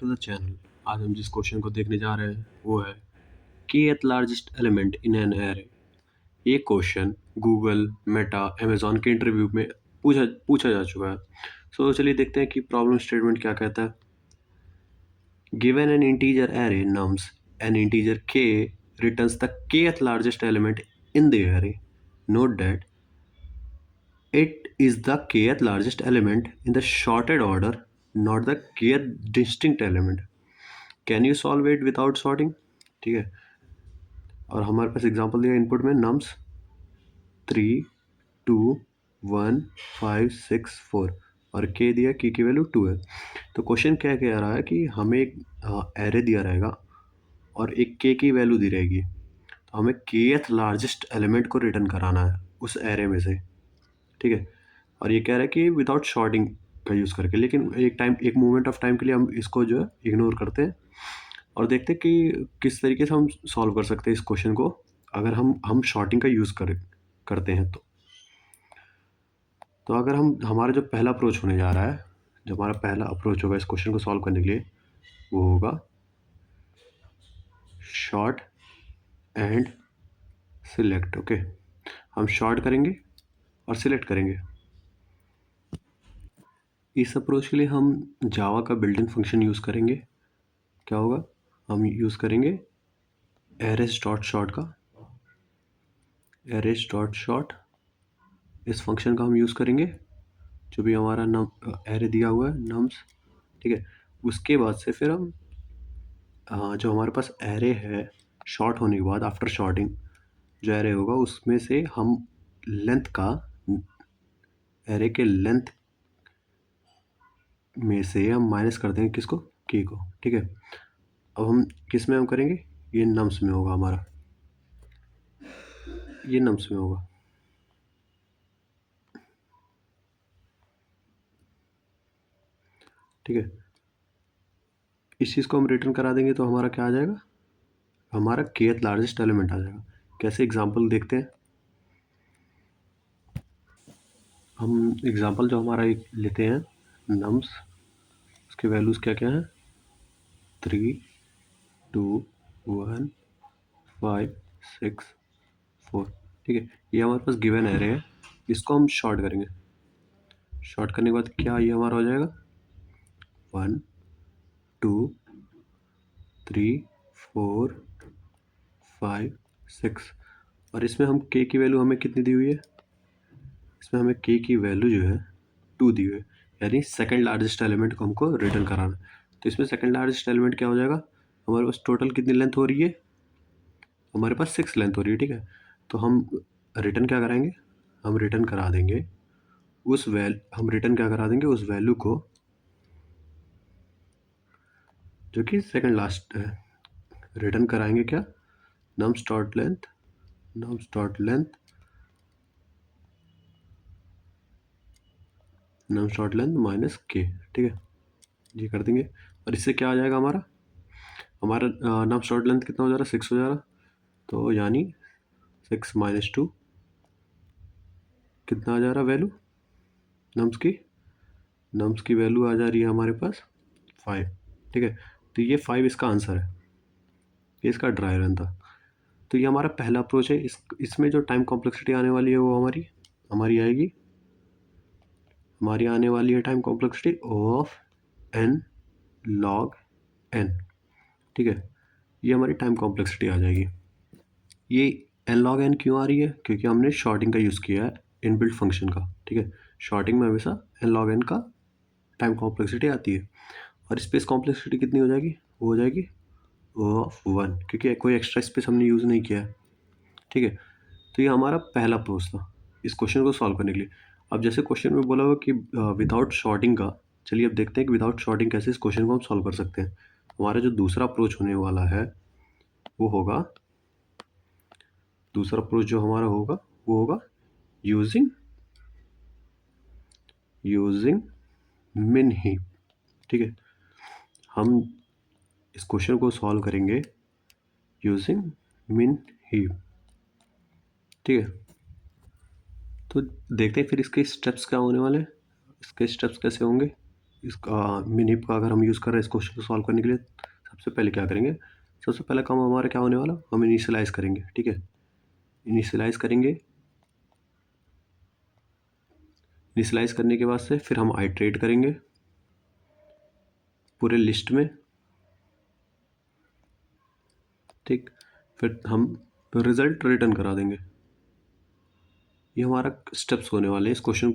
To the channel. आज हम जिस क्वेश्चन को देखने जा रहे हैं वो है kth largest element in an array. ये क्वेश्चन गूगल, मेटा, अमेजॉन के इंटरव्यू में पूछा जा चुका है। सो चलिए देखते हैं कि प्रॉब्लम स्टेटमेंट क्या कहता है। Given an integer array nums, N integer k returns the kth largest element in the array. Note that it is the kth largest element in the sorted order, not the kth distinct element. Can you solve it without sorting. ठीक है, और हमारे पास example दिया input में nums 3, 2, 1, 5, 6, 4 और के दिया की वैल्यू 2 है। तो क्वेश्चन क्या कह रहा है कि हमें एक एरे दिया रहेगा और एक के की वैल्यू दी रहेगी, तो हमें केथ लार्जेस्ट एलिमेंट को रिटर्न कराना है उस एरे में से। ठीक है, और ये कह रहा है कि विदाउट शॉर्टिंग का यूज़ करके, लेकिन एक मोमेंट ऑफ टाइम के लिए हम इसको जो है इग्नोर करते हैं और देखते हैं कि किस तरीके से हम सॉल्व कर सकते हैं इस क्वेश्चन को अगर हम शॉर्टिंग का यूज़ करते हैं। तो अगर हमारा जो पहला अप्रोच होने जा रहा है, जो हमारा पहला अप्रोच होगा इस क्वेश्चन को सॉल्व करने के लिए, वो होगा शॉर्ट एंड सिलेक्ट। ओके, हम शॉर्ट करेंगे और सिलेक्ट करेंगे। इस अप्रोच के लिए हम जावा का बिल्ट इन फंक्शन यूज़ करेंगे। क्या होगा, हम यूज़ करेंगे एरेज डॉट शॉर्ट का, एरेज डॉट शॉर्ट। इस फंक्शन का हम यूज़ करेंगे जो भी हमारा नम एरे दिया हुआ है नम्स। ठीक है, उसके बाद से फिर हम जो हमारे पास एरे है शॉर्ट होने के बाद, आफ्टर शॉर्टिंग जो एरे होगा उसमें से हम लेंथ का, एरे के लेंथ में से हम माइनस कर देंगे किसको, के को। ठीक है, अब हम किस में हम करेंगे, ये नम्स में होगा हमारा, ये नम्स में होगा। ठीक है, इस चीज़ को हम रिटर्न करा देंगे तो हमारा क्या आ जाएगा, हमारा केथ लार्जेस्ट एलिमेंट आ जाएगा। कैसे, एग्जांपल देखते हैं। हम एग्जांपल जो हमारा एक लेते हैं नम्स, उसके वैल्यूज़ क्या क्या हैं, 3, 2, 1, 5, 6, 4। ठीक है, ये हमारे पास गिवन एरे है, इसको हम शॉर्ट करेंगे। शॉर्ट करने के बाद क्या ये हमारा हो जाएगा, 1, 2, 3, 4, 5, 6। और इसमें हम के की वैल्यू हमें कितनी दी हुई है, इसमें हमें के की वैल्यू जो है 2 दी हुई है, यानी सेकंड लार्जेस्ट एलिमेंट को हमको रिटर्न कराना। तो इसमें सेकंड लार्जेस्ट एलिमेंट क्या हो जाएगा, हमारे पास टोटल कितनी लेंथ हो रही है, हमारे पास 6 लेंथ हो रही है। ठीक है, तो हम रिटर्न क्या कराएंगे, हम रिटर्न करा देंगे उस वैल्यू को जो कि सेकंड लास्ट है। रिटर्न कराएंगे क्या, nums dot length, nums dot length, nums dot length minus के। ठीक है, ये कर देंगे और इससे क्या आ जाएगा, हमारा नम्स डॉट लेंथ कितना हो जा रहा है, 6 हो जा रहा। तो यानी 6 - 2 कितना आ जा रहा वैल्यू, नम्स की वैल्यू आ जा रही है हमारे पास 5। ठीक है, तो ये 5 इसका आंसर है, ये इसका ड्राई रन था। तो ये हमारा पहला अप्रोच है। इसमें जो टाइम कॉम्प्लेक्सिटी आने वाली है वो हमारी आने वाली है time complexity of n log n। ठीक है, ये हमारी टाइम कॉम्प्लेक्सिटी आ जाएगी। ये n log n क्यों आ रही है, क्योंकि हमने शॉर्टिंग का यूज़ किया है इनबिल्ट फंक्शन का। ठीक है, शॉर्टिंग में हमेशा n log n का टाइम कॉम्प्लेक्सिटी आती है और स्पेस कॉम्प्लेक्सिटी कितनी हो जाएगी, वो हो जाएगी ऑफ 1, क्योंकि कोई एक्स्ट्रा स्पेस हमने यूज़ नहीं किया है। ठीक है, तो ये हमारा पहला अप्रोच था इस क्वेश्चन को सॉल्व करने के लिए। अब जैसे क्वेश्चन में बोला हुआ कि विदाउट शॉर्टिंग का, चलिए अब देखते हैं कि विदाउट शॉर्टिंग कैसे इस क्वेश्चन को हम सॉल्व कर सकते हैं। हमारा जो दूसरा अप्रोच होने वाला है वो होगा, दूसरा अप्रोच जो हमारा होगा वो होगा यूजिंग मिन हीप। ठीक है, हम इस क्वेश्चन को सॉल्व करेंगे यूजिंग मिन हीप। ठीक है, तो देखते हैं फिर इसके स्टेप्स क्या होने वाले हैं, इसके स्टेप्स कैसे होंगे। इसका मिन हीप का अगर हम यूज़ कर रहे हैं इस क्वेश्चन को सॉल्व करने के लिए, सबसे पहले क्या करेंगे, सबसे पहला काम हमारा क्या होने वाला, हम इनिशियलाइज़ करेंगे, ठीक है। इनिशियलाइज़ करेंगे, इनिशियलाइज़ करने के बाद से फिर हम आइट्रेट करेंगे पूरे लिस्ट में, ठीक। फिर हम रिज़ल्ट रिटर्न करा देंगे। ये हमारा स्टेप्स होने वाले हैं इस क्वेश्चन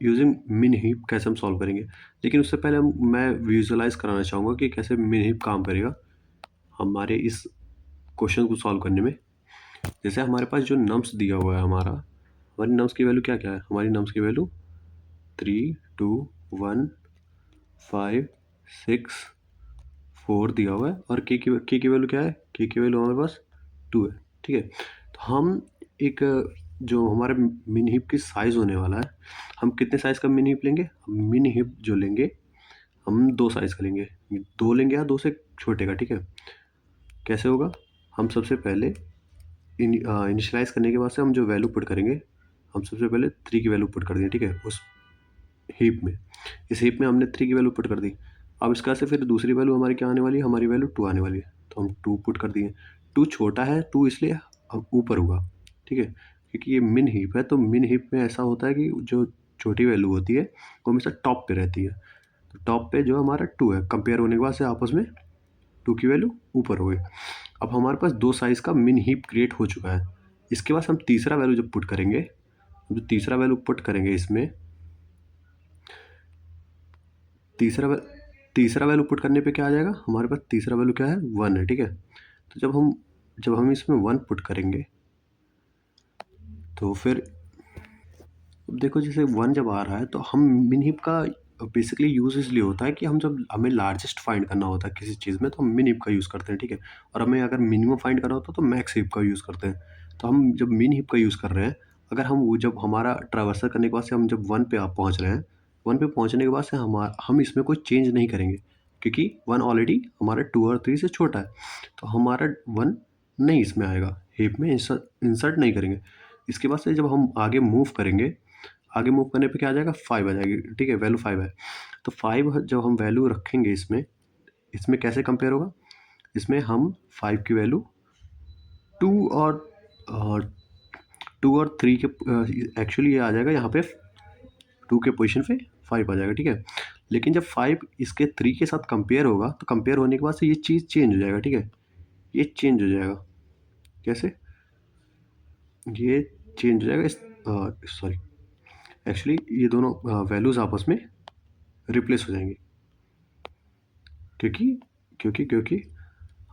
यूजिंग मिन हीप कैसे हम सॉल्व करेंगे। लेकिन उससे पहले मैं विजुअलाइज़ कराना चाहूँगा कि कैसे मिन हीप काम करेगा हमारे इस क्वेश्चन को सॉल्व करने में। जैसे हमारे पास जो नम्स दिया हुआ है, हमारी नम्स की वैल्यू क्या क्या है, हमारी नम्स की वैल्यू 3 2 1 5 6 4 दिया हुआ है, और के की वैल्यू क्या है, के की वैल्यू हमारे पास 2 है, ठीक है। तो हम एक जो हमारे मिन हीप की साइज़ होने वाला है, हम कितने साइज़ का मिन हीप लेंगे, मिन हीप जो लेंगे हम 2 साइज़ का लेंगे, 2 लेंगे या 2 से छोटे का, ठीक है। कैसे होगा, हम सबसे पहले इनिशियलाइज़ करने के बाद से हम जो वैल्यू पुट करेंगे, हम सबसे पहले 3 की वैल्यू पुट कर देंगे, ठीक है। उस हीप में, इस हीप में हमने 3 की वैल्यू पुट कर दी। अब इसका से फिर दूसरी वैल्यू हमारी क्या आने वाली है, हमारी वैल्यू 2 आने वाली है, तो हम 2 पुट कर दिए। 2 छोटा है, 2 इसलिए अब ऊपर होगा, ठीक है, क्योंकि ये मिन हीप है। तो मिन हीप में ऐसा होता है कि जो छोटी वैल्यू होती है वो हमेशा टॉप पे रहती है। तो टॉप पे जो हमारा 2 है, कंपेयर होने के बाद से आपस में 2 की वैल्यू ऊपर हो गई। अब हमारे पास 2 साइज़ का मिन हीप क्रिएट हो चुका है। इसके बाद हम तीसरा वैल्यू जब पुट करेंगे, जो तीसरा वैल्यू पुट करेंगे इसमें, तीसरा वै तीसरा वैल्यू पुट करने पे क्या आ जाएगा, हमारे पास तीसरा वैल्यू क्या है, 1 है, ठीक है। तो जब हम इसमें 1 पुट करेंगे तो फिर अब देखो, जैसे 1 जब आ रहा है तो हम मिन हीप का बेसिकली यूज़ इसलिए होता है कि हम जब हमें लार्जेस्ट फाइंड करना होता है किसी चीज़ में, तो हम मिन हीप का यूज़ करते हैं, ठीक है। और हमें अगर मिनिमम फाइंड करना होता है तो मैक्स हीप का यूज़ करते हैं। तो हम जब मिन हीप का यूज़ कर रहे हैं, अगर हम वो जब हमारा ट्रैवर्सल करने के बाद से हम जब 1 पे आप पहुँच रहे हैं, 1 पे पहुँचने के बाद से हम इसमें कोई चेंज नहीं करेंगे, क्योंकि 1 ऑलरेडी हमारा 2 और 3 से छोटा है। तो हमारा 1 नहीं इसमें आएगा, हीप में इंसर्ट नहीं करेंगे। इसके बाद से जब हम आगे मूव करेंगे, आगे मूव करने पे क्या आ जाएगा, 5 आ जाएगी, ठीक है, वैल्यू 5 है। तो 5 जब हम वैल्यू रखेंगे इसमें, इसमें कैसे कंपेयर होगा, इसमें हम 5 की वैल्यू 2 और 2 और 3 के एक्चुअली ये आ जाएगा यहाँ पे 2 के पोजीशन पे 5 आ जाएगा, ठीक है। लेकिन जब 5 इसके 3 के साथ कंपेयर होगा, तो कंपेयर होने के बाद से ये चीज़ चेंज हो जाएगा, ठीक है। ये चेंज हो जाएगा, कैसे, ये चेंज हो जाएगा इस सॉरी, एक्चुअली ये दोनों वैल्यूज़ आपस में रिप्लेस हो जाएंगी, क्योंकि क्योंकि क्योंकि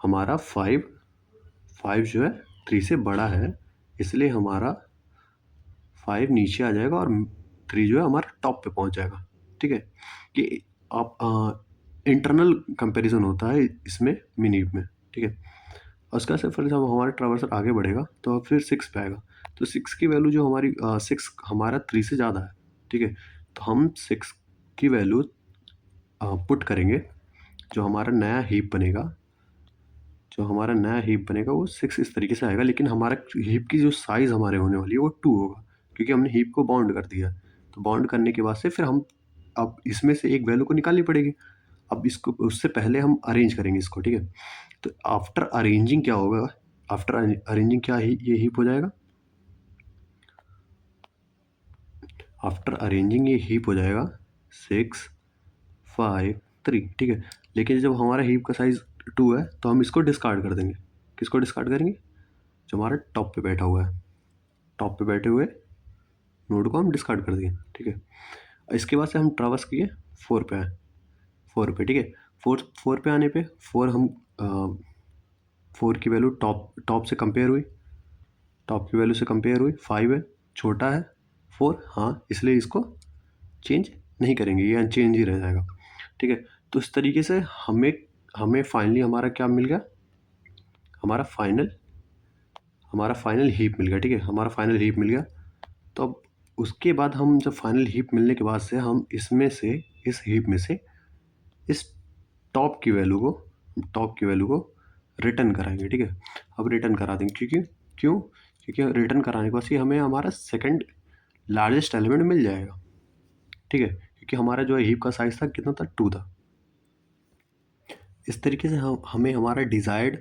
हमारा 5 जो है 3 से बड़ा है, इसलिए हमारा 5 नीचे आ जाएगा और 3 जो है हमारा टॉप पे पहुंच जाएगा, ठीक है। कि आप इंटरनल कंपैरिजन होता है इसमें मिनीप में, ठीक है। और उसका से फिर जब हमारा ट्रावर्सल आगे बढ़ेगा तो फिर 6 पे आएगा। तो 6 की वैल्यू जो हमारी 6 हमारा 3 से ज़्यादा है, ठीक है। तो हम 6 की वैल्यू पुट करेंगे, जो हमारा नया हीप बनेगा वो 6 इस तरीके से आएगा। लेकिन हमारा हीप की जो साइज़ हमारे होने वाली है वो 2 होगा, क्योंकि हमने हीप को बाउंड कर दिया। तो बाउंड करने के बाद से फिर हम अब इसमें से एक वैल्यू को निकालनी पड़ेगी। अब इसको उससे पहले हम अरेंज करेंगे इसको, ठीक है। तो आफ्टर अरेंजिंग क्या होगा, आफ्टर अरेंजिंग क्या ही ये हीप हो जाएगा, आफ्टर अरेंजिंग ये हीप हो जाएगा 6 5 3, ठीक है। लेकिन जब हमारा हीप का साइज़ 2 है तो हम इसको डिस्कार्ड कर देंगे। किसको डिस्कार्ड करेंगे, जो हमारा टॉप पे बैठा हुआ है, टॉप पे बैठे हुए नोड को हम डिस्कार्ड कर दिए, ठीक है। इसके बाद से हम ट्रावर्स किए 4 पे आए, 4 पे, ठीक है। 4 पे आने पे 4 हम 4 की वैल्यू टॉप से कंपेयर हुई, टॉप की वैल्यू से कंपेयर हुई, 5 है, छोटा है 4, हाँ, इसलिए इसको चेंज नहीं करेंगे, ये अनचेंज ही रह जाएगा, ठीक है। तो इस तरीके से हमें हमें फाइनली हमारा क्या मिल गया, हमारा फाइनल हीप मिल गया, ठीक है, हमारा फाइनल हीप मिल गया। तो अब उसके बाद हम जब फाइनल हीप मिलने के बाद से हम इसमें से, इस हीप में से इस टॉप की वैल्यू को रिटर्न कराएंगे, ठीक है। अब रिटर्न करा देंगे, क्योंकि रिटर्न कराने के बाद से हमें हमारा सेकंड लार्जेस्ट एलिमेंट मिल जाएगा, ठीक है। क्योंकि हमारा जो है हीप का साइज़ था कितना था, 2 था। इस तरीके से हमें हमारा डिज़ायर्ड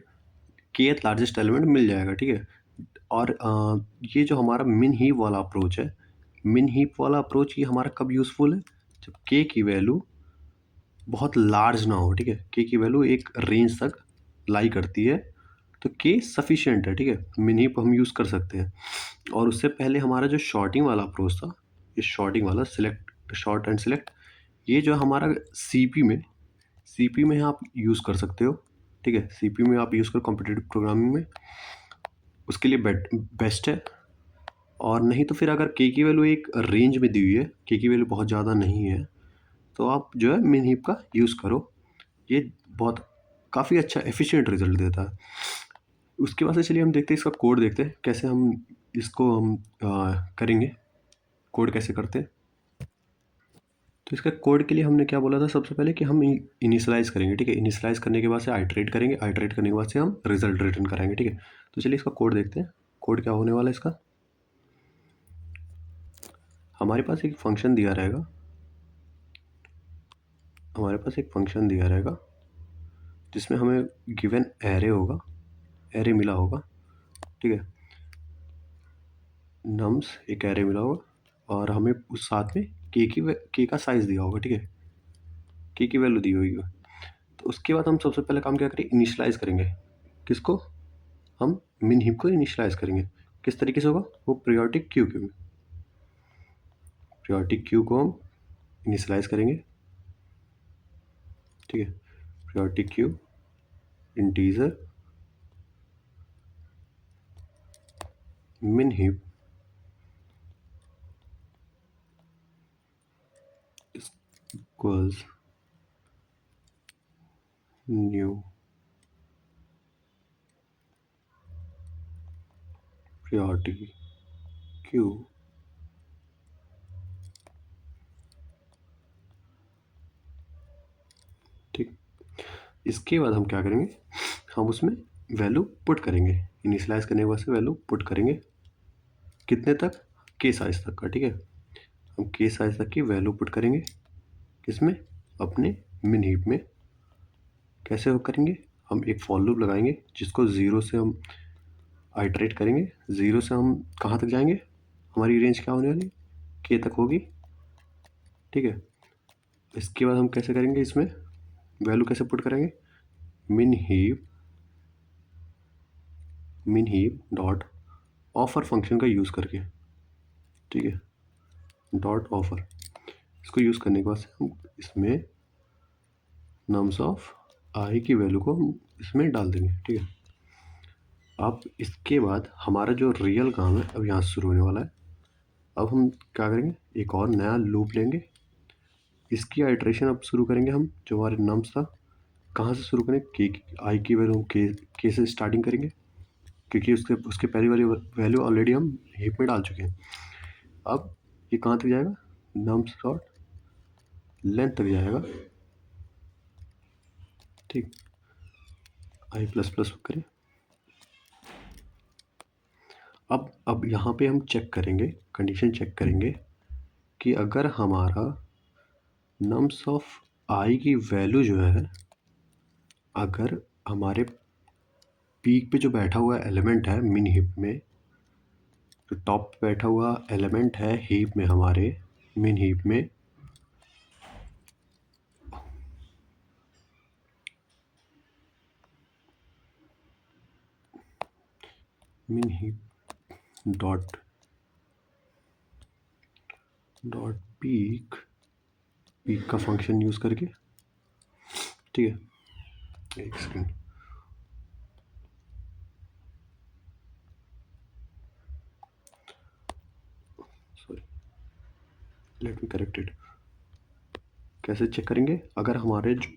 kth लार्जेस्ट एलिमेंट मिल जाएगा, ठीक है। और ये जो हमारा मिन हीप वाला अप्रोच है, मिन हीप वाला अप्रोच ये हमारा कब यूज़फुल है, जब k की वैल्यू बहुत लार्ज ना हो, ठीक है। k की वैल्यू एक रेंज तक लाई करती है, तो k सफिशिएंट है, ठीक है। मिन हीप हम यूज़ कर सकते हैं। और उससे पहले हमारा जो शॉर्टिंग वाला अप्रोच था, ये शॉर्टिंग वाला सिलेक्ट शॉर्ट एंड सिलेक्ट, ये जो हमारा सीपी में आप यूज़ कर सकते हो, ठीक है। सीपी में आप यूज़ करो कॉम्पिटिटिव प्रोग्रामिंग में, उसके लिए बेस्ट है। और नहीं तो फिर अगर के की वैल्यू एक रेंज में दी हुई है, के की वैल्यू बहुत ज़्यादा नहीं है, तो आप जो है मिन हीप का यूज़ करो। ये बहुत काफ़ी अच्छा एफिशिएंट रिजल्ट देता है। उसके बाद से चलिए हम देखते हैं इसका कोड, देखते हैं कैसे हम इसको करेंगे, कोड कैसे करते हैं। तो इसका कोड के लिए हमने क्या बोला था, सबसे पहले कि हम इनिशियलाइज़ करेंगे, ठीक है। इनिशियलाइज़ करने के बाद से आइटरेट करेंगे, आइटरेट करने के बाद से हम रिजल्ट रिटर्न कराएंगे, ठीक है। तो चलिए इसका कोड देखते हैं, कोड क्या होने वाला है इसका। हमारे पास एक फंक्शन दिया रहेगा, हमारे पास एक फंक्शन दिया रहेगा जिसमें हमें गिवन एरे होगा, एरे मिला होगा, ठीक है। नम्स एक एरे मिला होगा और हमें उस साथ में के का साइज़ दिया होगा, ठीक है। के की वैल्यू दी हुई है। तो उसके बाद हम सबसे पहले काम क्या करें, इनिशियलाइज़ करेंगे। किसको, हम मिन हीप को इनिशियलाइज़ करेंगे। किस तरीके से होगा, वो पीरियोडिक क्यू के में, पीरियोडिक क्यू को हम इनिशियलाइज़ करेंगे, ठीक है। पीरियोडिक क्यू इंटीजर मिन heap equals new periodic Q, ठीक। इसके बाद हम क्या करेंगे, हम उसमें वैल्यू पुट करेंगे, इनिशियलाइज़ करने के बाद से वैल्यू पुट करेंगे कितने तक, के साइज़ तक का, ठीक है। हम के साइज़ तक की वैल्यू पुट करेंगे, किसमें, अपने मिन हीप में। कैसे हो करेंगे, हम एक फॉर लूप लगाएंगे जिसको ज़ीरो से हम आइटरेट करेंगे, ज़ीरो से हम कहाँ तक जाएंगे, हमारी रेंज क्या होने वाली, के तक होगी, ठीक है। इसके बाद हम कैसे करेंगे, इसमें वैल्यू कैसे पुट करेंगे, मिन हीप डॉट ऑफर फंक्शन का यूज़ करके, ठीक है। डॉट ऑफर, इसको यूज़ करने के बाद से हम इसमें नम्स ऑफ आई की वैल्यू को हम इसमें डाल देंगे, ठीक है। अब इसके बाद हमारा जो रियल काम है अब यहाँ से शुरू होने वाला है। अब हम क्या करेंगे, एक और नया लूप लेंगे, इसकी आइट्रेशन अब शुरू करेंगे हम, जो हमारे नम्स था कहाँ से शुरू करें, के आई की वैल्यू के से स्टार्टिंग करेंगे, क्योंकि उसके उसके पहली वाली वैल्यू ऑलरेडी हम हीप में डाल चुके हैं। अब ये कहाँ तक जाएगा, नम्स डॉट लेंथ तक जाएगा, ठीक। आई प्लस प्लस करें। अब यहाँ पे हम चेक करेंगे, कंडीशन चेक करेंगे कि अगर हमारा नम्स ऑफ आई की वैल्यू जो है, अगर हमारे पीक पे जो बैठा हुआ एलिमेंट है मिन हीप में, जो टॉप पे बैठा हुआ एलिमेंट है हीप में, हमारे मिन हीप में, मिन heap dot dot peak, peak का फंक्शन यूज़ करके, ठीक है। एक second, sorry, let me correct it. कैसे चेक करेंगे, अगर हमारे जो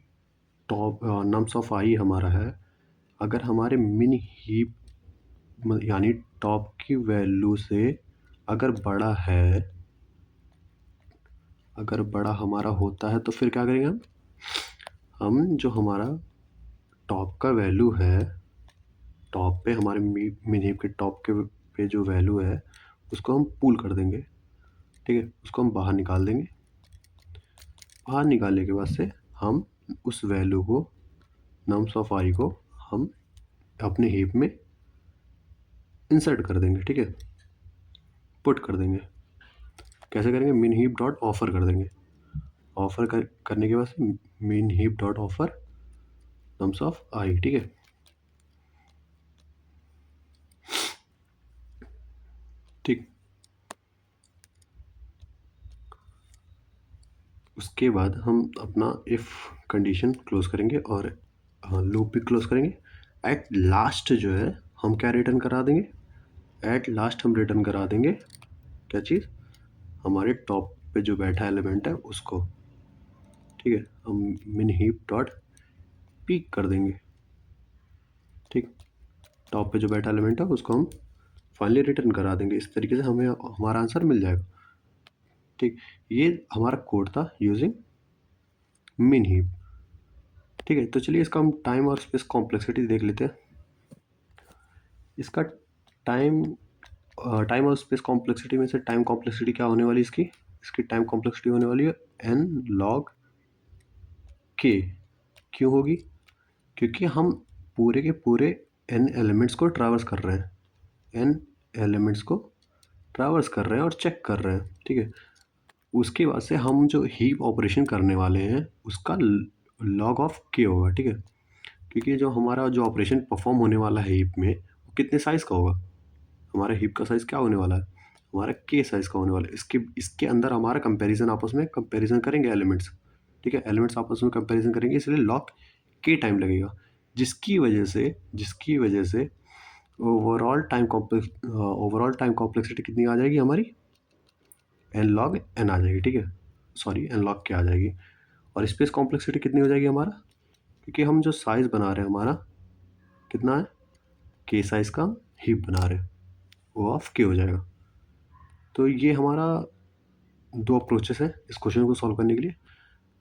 टॉप नम्स ऑफ आई हमारा है, अगर हमारे मिन हीप यानी टॉप की वैल्यू से अगर बड़ा है, अगर बड़ा हमारा होता है, तो फिर क्या करेंगे हम जो हमारा टॉप का वैल्यू है, टॉप पे हमारे मिन हीप के टॉप के पे जो वैल्यू है उसको हम पूल कर देंगे, ठीक है। उसको हम बाहर निकाल देंगे, बाहर निकालने के बाद से हम उस वैल्यू को नम्स ऑफ आई को हम अपने हीप में इंसर्ट कर देंगे, ठीक है, पुट कर देंगे। कैसे करेंगे? मिन हीप डॉट ऑफर कर देंगे। ऑफर करने के बाद से min heap dot offer nums of I, ठीक है। ठीक, उसके बाद हम अपना इफ़ कंडीशन क्लोज करेंगे और लूप भी क्लोज करेंगे। एट लास्ट जो है हम क्या रिटर्न करा देंगे? एट लास्ट हम रिटर्न करा देंगे क्या चीज़? हमारे टॉप पे जो बैठा एलिमेंट है उसको, ठीक है। हम मिन हीप डॉट पीक कर देंगे, ठीक। टॉप पे जो बैठा एलिमेंट है उसको हम फाइनली रिटर्न करा देंगे। इस तरीके से हमें हमारा आंसर मिल जाएगा, ठीक। ये हमारा कोड था यूजिंग मिन हीप, ठीक है। तो चलिए इसका हम टाइम और स्पेस कॉम्प्लेक्सिटी देख लेते हैं। इसका टाइम टाइम और स्पेस कॉम्प्लेक्सिटी में से टाइम कॉम्प्लेक्सिटी क्या होने वाली इसकी? इसकी टाइम कॉम्प्लेक्सिटी होने वाली है एन लॉग के। क्यों होगी? क्योंकि हम पूरे के पूरे एन एलिमेंट्स को ट्रैवर्स कर रहे हैं, एन एलिमेंट्स को ट्रैवर्स कर रहे हैं और चेक कर रहे हैं, ठीक है। उसके बाद से हम जो हीप ऑपरेशन करने वाले हैं उसका लॉग ऑफ के होगा, ठीक है। क्योंकि जो हमारा जो ऑपरेशन परफॉर्म होने वाला है हीप में वो कितने साइज़ का होगा? हमारा हीप का साइज़ क्या होने वाला है? हमारा के साइज़ का होने वाला है। इसके इसके अंदर हमारा कंपैरिजन, आपस में कंपैरिजन करेंगे एलिमेंट्स, ठीक है। एलिमेंट्स आपस में कंपैरिजन करेंगे, इसलिए लॉग के टाइम लगेगा, जिसकी वजह से ओवरऑल टाइम कॉम्प्लेक्सिटी कितनी आ जाएगी हमारी? एन लॉग एन आ जाएगी, ठीक है। सॉरी, एन लॉग के आ जाएगी। और स्पेस कॉम्प्लेक्सिटी कितनी हो जाएगी हमारा? क्योंकि हम जो साइज़ बना रहे हैं हमारा कितना है? के साइज़ का हीप बना रहे हैं, वो ऑफ के हो जाएगा। तो ये हमारा दो अप्रोचेस हैं इस क्वेश्चन को सॉल्व करने के लिए।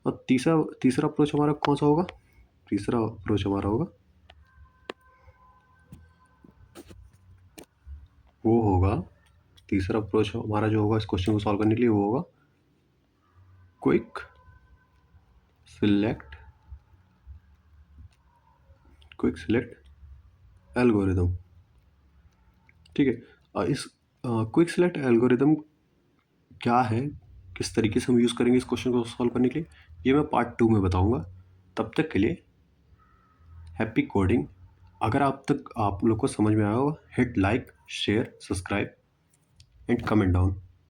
और तीसरा तीसरा अप्रोच हमारा कौन सा होगा? तीसरा अप्रोच हमारा होगा, वो होगा तीसरा अप्रोच हमारा जो होगा इस क्वेश्चन को सॉल्व करने के लिए, वो होगा क्विक सिलेक्ट एल्गोरिदम, ठीक है। इस क्विक सिलेक्ट एल्गोरिदम क्या है, किस तरीके से हम यूज़ करेंगे इस क्वेश्चन को सॉल्व करने के लिए, ये मैं पार्ट 2 में बताऊंगा। तब तक के लिए हैप्पी कोडिंग। अगर आप लोग को समझ में आया होगा, hit like, share, subscribe and comment down.